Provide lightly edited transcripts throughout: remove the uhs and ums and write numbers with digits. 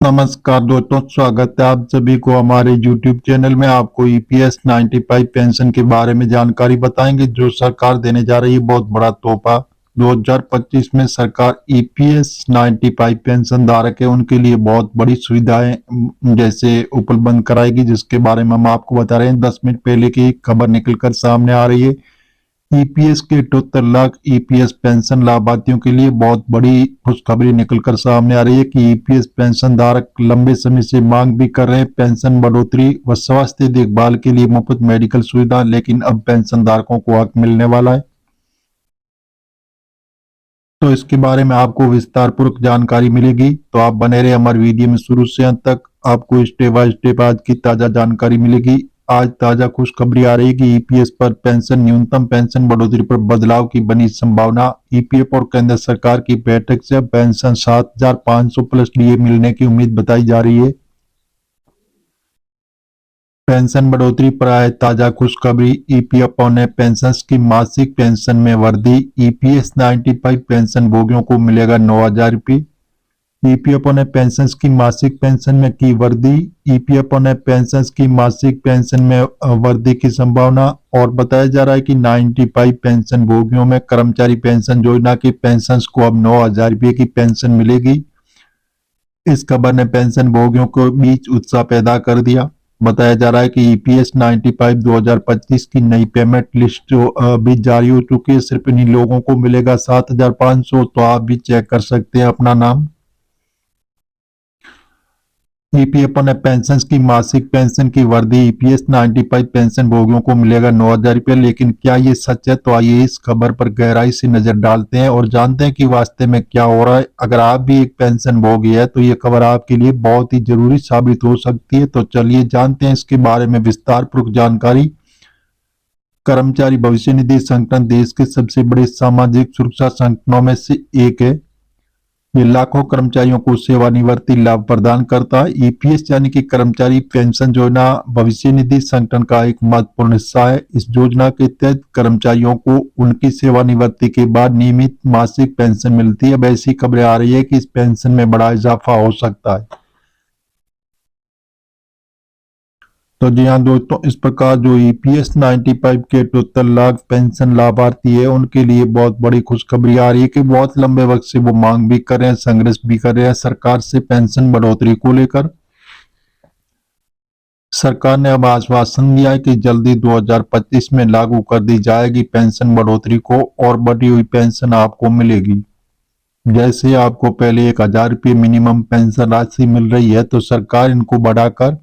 नमस्कार दोस्तों, स्वागत है आप सभी को हमारे YouTube चैनल में। आपको ईपीएस 95 पेंशन के बारे में जानकारी बताएंगे जो सरकार देने जा रही है। बहुत बड़ा तोहफा 2025 में सरकार ईपीएस 95 पेंशन धारक है उनके लिए बहुत बड़ी सुविधाएं जैसे उपलब्ध कराएगी, जिसके बारे में हम आपको बता रहे हैं। 10 मिनट पहले की खबर निकलकर सामने आ रही है। ईपीएस के 78 लाख ईपीएस पेंशन लाभार्थियों के लिए बहुत बड़ी खुशखबरी निकलकर सामने आ रही है कि ईपीएस पेंशन धारक लंबे समय से मांग भी कर रहे हैं पेंशन बढ़ोतरी व स्वास्थ्य देखभाल के लिए मुफ्त मेडिकल सुविधा, लेकिन अब पेंशन धारकों को हक मिलने वाला है। तो इसके बारे में आपको विस्तार पूर्वक जानकारी मिलेगी, तो आप बने रहे हमारे वीडियो में शुरू से अंत तक। आपको स्टेप बाय स्टेप आज की ताजा जानकारी मिलेगी। आज ताजा खुशखबरी आ रही है कि ईपीएस पर पेंशन न्यूनतम पेंशन बढ़ोतरी पर बदलाव की बनी संभावना। ईपीएफ और केंद्र सरकार की बैठक से पेंशन 7,500 प्लस डीए मिलने की उम्मीद बताई जा रही है। पेंशन बढ़ोतरी पर आए ताजा खुशखबरी। ईपीएफ ने पेंशन की मासिक पेंशन में वृद्धि। ईपीएस 95 पेंशन भोगियों को मिलेगा 9,000 रुपये। ईपीएफ ने पेंशन की मासिक पेंशन में की वृद्धि। ईपीएफ ने पेंशन की मासिक पेंशन में वृद्धि की संभावना। और बताया जा रहा है कि 95 पेंशन भोगियों में कर्मचारी पेंशन योजना की पेंशन को अब 9,000 रुपये की पेंशन मिलेगी। इस खबर ने पेंशन भोगियों के बीच उत्साह पैदा कर दिया। बताया जा रहा है कि ईपीएस 95 2025 की नई पेमेंट लिस्ट भी जारी हो चुकी है। सिर्फ इन्हीं लोगों को मिलेगा 7,500। तो आप भी चेक कर सकते हैं अपना नाम। ईपीएफ ने पेंशन की मासिक पेंशन की वृद्धि। ईपीएस 95 पेंशन भोगियों को मिलेगा 9,000 रुपये, लेकिन क्या ये सच है? तो आइए इस खबर पर गहराई से नजर डालते हैं और जानते हैं कि वास्तव में क्या हो रहा है। अगर आप भी एक पेंशन भोगी है तो ये खबर आपके लिए बहुत ही जरूरी साबित हो सकती है। तो चलिए जानते हैं इसके बारे में विस्तार पूर्वक जानकारी। कर्मचारी भविष्य निधि संगठन देश के सबसे बड़े सामाजिक सुरक्षा संगठनों में से एक है। ये लाखों कर्मचारियों को सेवानिवृत्ति लाभ प्रदान करता है। ईपीएस यानी कि कर्मचारी पेंशन योजना भविष्य निधि संगठन का एक महत्वपूर्ण हिस्सा है। इस योजना के तहत कर्मचारियों को उनकी सेवानिवृत्ति के बाद नियमित मासिक पेंशन मिलती है। अब ऐसी खबरें आ रही है कि इस पेंशन में बड़ा इजाफा हो सकता है। तो जी हाँ दोस्तों, इस प्रकार जो ईपीएस 95 के 78 लाख पेंशन लाभार्थी है उनके लिए बहुत बड़ी खुशखबरी आ रही है कि बहुत लंबे वक्त से वो मांग भी कर रहे हैं, संघर्ष भी कर रहे हैं सरकार से पेंशन बढ़ोतरी को लेकर। सरकार ने अब आश्वासन दिया है कि जल्दी 2025 में लागू कर दी जाएगी पेंशन बढ़ोतरी को और बढ़ी हुई पेंशन आपको मिलेगी। जैसे आपको पहले 1,000 रुपये मिनिमम पेंशन राशि मिल रही है, तो सरकार इनको बढ़ाकर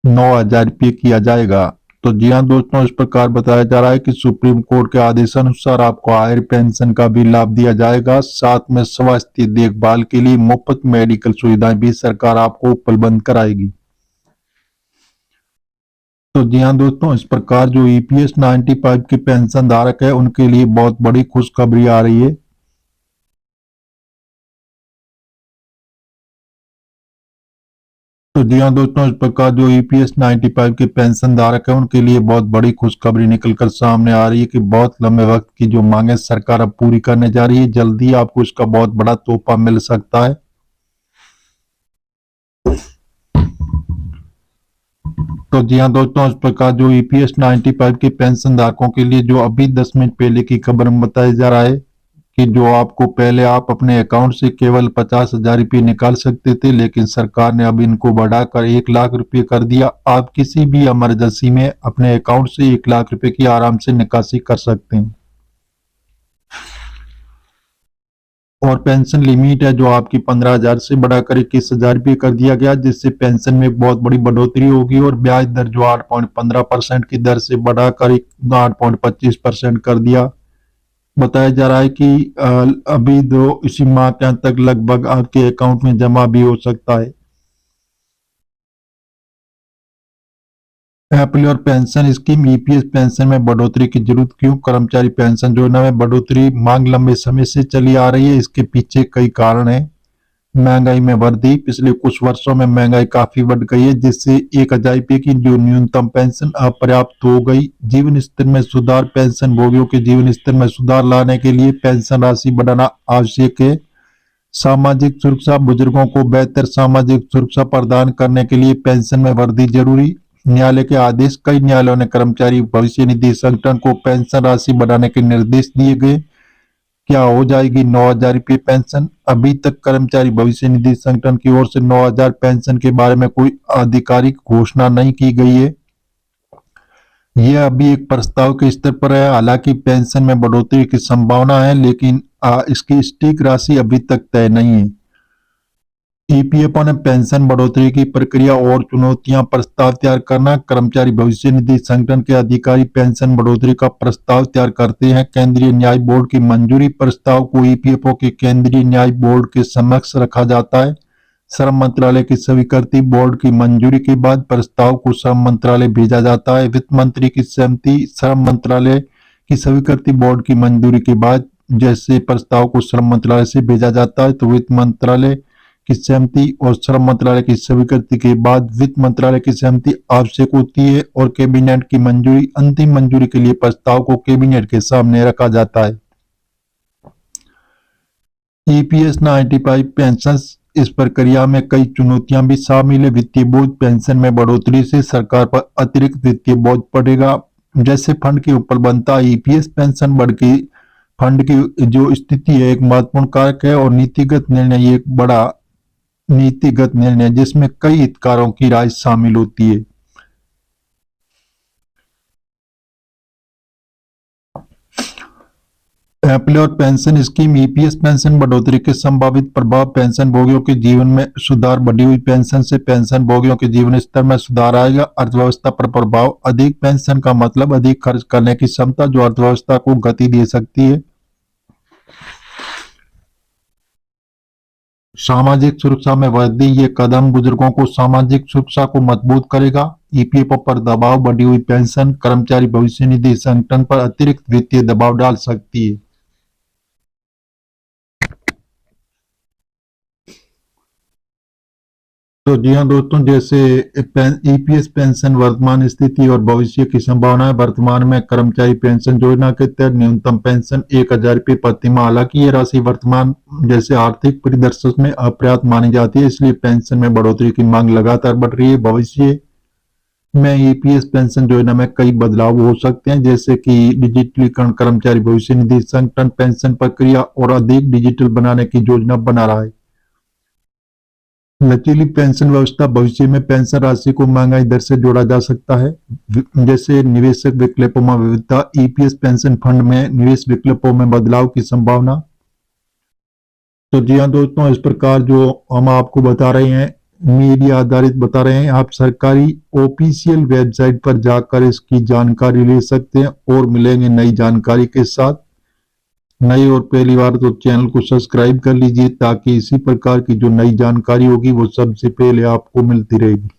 9,000 रुपये किया जाएगा। तो जी हाँ दोस्तों, इस प्रकार बताया जा रहा है कि सुप्रीम कोर्ट के आदेशानुसार आपको हायर पेंशन का भी लाभ दिया जाएगा। साथ में स्वास्थ्य देखभाल के लिए मुफ्त मेडिकल सुविधाएं भी सरकार आपको उपलब्ध कराएगी। तो जी हाँ दोस्तों, इस प्रकार जो ईपीएस 95 के पेंशन धारक है उनके लिए बहुत बड़ी खुशखबरी आ रही है। तो जी हाँ दोस्तों, इस प्रकार जो ईपीएस 95 के पेंशन धारक है उनके लिए बहुत बड़ी खुशखबरी निकलकर सामने आ रही है कि बहुत लंबे वक्त की जो मांगे सरकार अब पूरी करने जा रही है। जल्दी आपको इसका बहुत बड़ा तोहफा मिल सकता है। तो जी हाँ दोस्तों, इस प्रकार जो ईपीएस 95 के पेंशन धारकों के लिए जो अभी 10 मिनट पहले की खबर में बताया जा रहा है कि जो आपको पहले आप अपने अकाउंट से केवल 50,000 रुपये निकाल सकते थे, लेकिन सरकार ने अब इनको बढ़ाकर 1,00,000 रुपये कर दिया। आप किसी भी इमरजेंसी में अपने अकाउंट से 1,00,000 रुपये की आराम से निकासी कर सकते हैं। और पेंशन लिमिट है जो आपकी 15,000 से बढ़ाकर 21,000 रुपये कर दिया गया, जिससे पेंशन में बहुत बड़ी बढ़ोतरी होगी। और ब्याज दर जो 8.15% की दर से बढ़ाकर 8.25% कर दिया। बताया जा रहा है कि अभी दो इसी माह के अंत तक लगभग आपके अकाउंट में जमा भी हो सकता है। एप्पल और पेंशन स्कीम। ईपीएस पेंशन में बढ़ोतरी की जरूरत क्यों? कर्मचारी पेंशन योजना में बढ़ोतरी मांग लंबे समय से चली आ रही है। इसके पीछे कई कारण हैं। महंगाई में वृद्धि। पिछले कुछ वर्षों में महंगाई काफी बढ़ गई है, जिससे 1,000 रुपये की जो न्यूनतम पेंशन अपर्याप्त हो गई। जीवन स्तर में सुधार। पेंशन भोगियों के जीवन स्तर में सुधार लाने के लिए पेंशन राशि बढ़ाना आवश्यक है। सामाजिक सुरक्षा, बुजुर्गों को बेहतर सामाजिक सुरक्षा प्रदान करने के लिए पेंशन में वृद्धि जरूरी। न्यायालय के आदेश, कई न्यायालयों ने कर्मचारी भविष्य निधि संगठन को पेंशन राशि बढ़ाने के निर्देश दिए गए। क्या हो जाएगी 9,000 रुपये पेंशन? अभी तक कर्मचारी भविष्य निधि संगठन की ओर से 9,000 पेंशन के बारे में कोई आधिकारिक घोषणा नहीं की गई है। यह अभी एक प्रस्ताव के स्तर पर है। हालांकि पेंशन में बढ़ोतरी की संभावना है, लेकिन इसकी सटीक राशि अभी तक तय नहीं है। ईपीएफओ ने पेंशन बढ़ोतरी की प्रक्रिया और चुनौतियां प्रस्ताव तैयार करना। कर्मचारी भविष्य निधि संगठन के अधिकारी पेंशन बढ़ोतरी का प्रस्ताव तैयार करते हैं। केंद्रीय न्याय बोर्ड की मंजूरी प्रस्ताव को ईपीएफओ के केंद्रीय न्याय बोर्ड के समक्ष रखा जाता है। श्रम मंत्रालय की स्वीकृति, बोर्ड की मंजूरी के बाद प्रस्ताव को श्रम मंत्रालय भेजा जाता है। वित्त मंत्री की सहमति, श्रम मंत्रालय की स्वीकृति, बोर्ड की मंजूरी के बाद जैसे प्रस्ताव को श्रम मंत्रालय से भेजा जाता है तो वित्त मंत्रालय की सहमति और श्रम मंत्रालय की स्वीकृति के बाद वित्त मंत्रालय की सहमति आवश्यक होती है और कैबिनेट की मंजूरी। अंतिम मंजूरी के लिए प्रस्ताव को कैबिनेट के सामने रखा जाता है। ईपीएस 95 पेंशन, इस प्रक्रिया में कई चुनौतियां भी शामिल है। वित्तीय बोझ, पेंशन में बढ़ोतरी से सरकार पर अतिरिक्त वित्तीय बोझ पड़ेगा। जैसे फंड की ऊपर बनता है, ईपीएस पेंशन बढ़ की फंड की जो स्थिति है एक महत्वपूर्ण कारक है और नीतिगत निर्णय एक बड़ा नीतिगत निर्णय जिसमें कई हितधारकों की राय शामिल होती है। Employer pension scheme, EPS pension बढ़ोतरी के संभावित प्रभाव। पेंशन भोगियों के जीवन में सुधार, बढ़ी हुई पेंशन से पेंशन भोगियों के जीवन स्तर में सुधार आएगा। अर्थव्यवस्था पर प्रभाव, अधिक पेंशन का मतलब अधिक खर्च करने की क्षमता जो अर्थव्यवस्था को गति दे सकती है। सामाजिक सुरक्षा में वृद्धि, ये कदम बुजुर्गों को सामाजिक सुरक्षा को मजबूत करेगा। ईपीएफओ पर दबाव, बढ़ी हुई पेंशन कर्मचारी भविष्य निधि संगठन पर अतिरिक्त वित्तीय दबाव डाल सकती है। तो जी हाँ दोस्तों, जैसे ईपीएस पेंशन वर्तमान स्थिति और भविष्य की संभावना। वर्तमान में कर्मचारी पेंशन योजना के तहत न्यूनतम पेंशन 1,000 रुपये प्रति माह। हालांकि ये राशि वर्तमान जैसे आर्थिक परिदृश्य में अपर्याप्त मानी जाती है, इसलिए पेंशन में बढ़ोतरी की मांग लगातार बढ़ रही है। भविष्य में ईपीएस पेंशन योजना में कई बदलाव हो सकते हैं, जैसे कि डिजिटलीकरण, कर्मचारी भविष्य निधि संगठन पेंशन प्रक्रिया और अधिक डिजिटल बनाने की योजना बना रहा है। लचीली पेंशन व्यवस्था, भविष्य में पेंशन राशि को महंगाई दर से जोड़ा जा सकता है। जैसे निवेशक विकल्पों में विविधता, ईपीएस पेंशन फंड में निवेश विकल्पों में बदलाव की संभावना। तो जी हाँ दोस्तों, इस प्रकार जो हम आपको बता रहे हैं मीडिया आधारित बता रहे हैं। आप सरकारी ऑफिशियल वेबसाइट पर जाकर इसकी जानकारी ले सकते हैं और मिलेंगे नई जानकारी के साथ। नई और पहली बार तो चैनल को सब्सक्राइब कर लीजिए ताकि इसी प्रकार की जो नई जानकारी होगी वो सबसे पहले आपको मिलती रहेगी।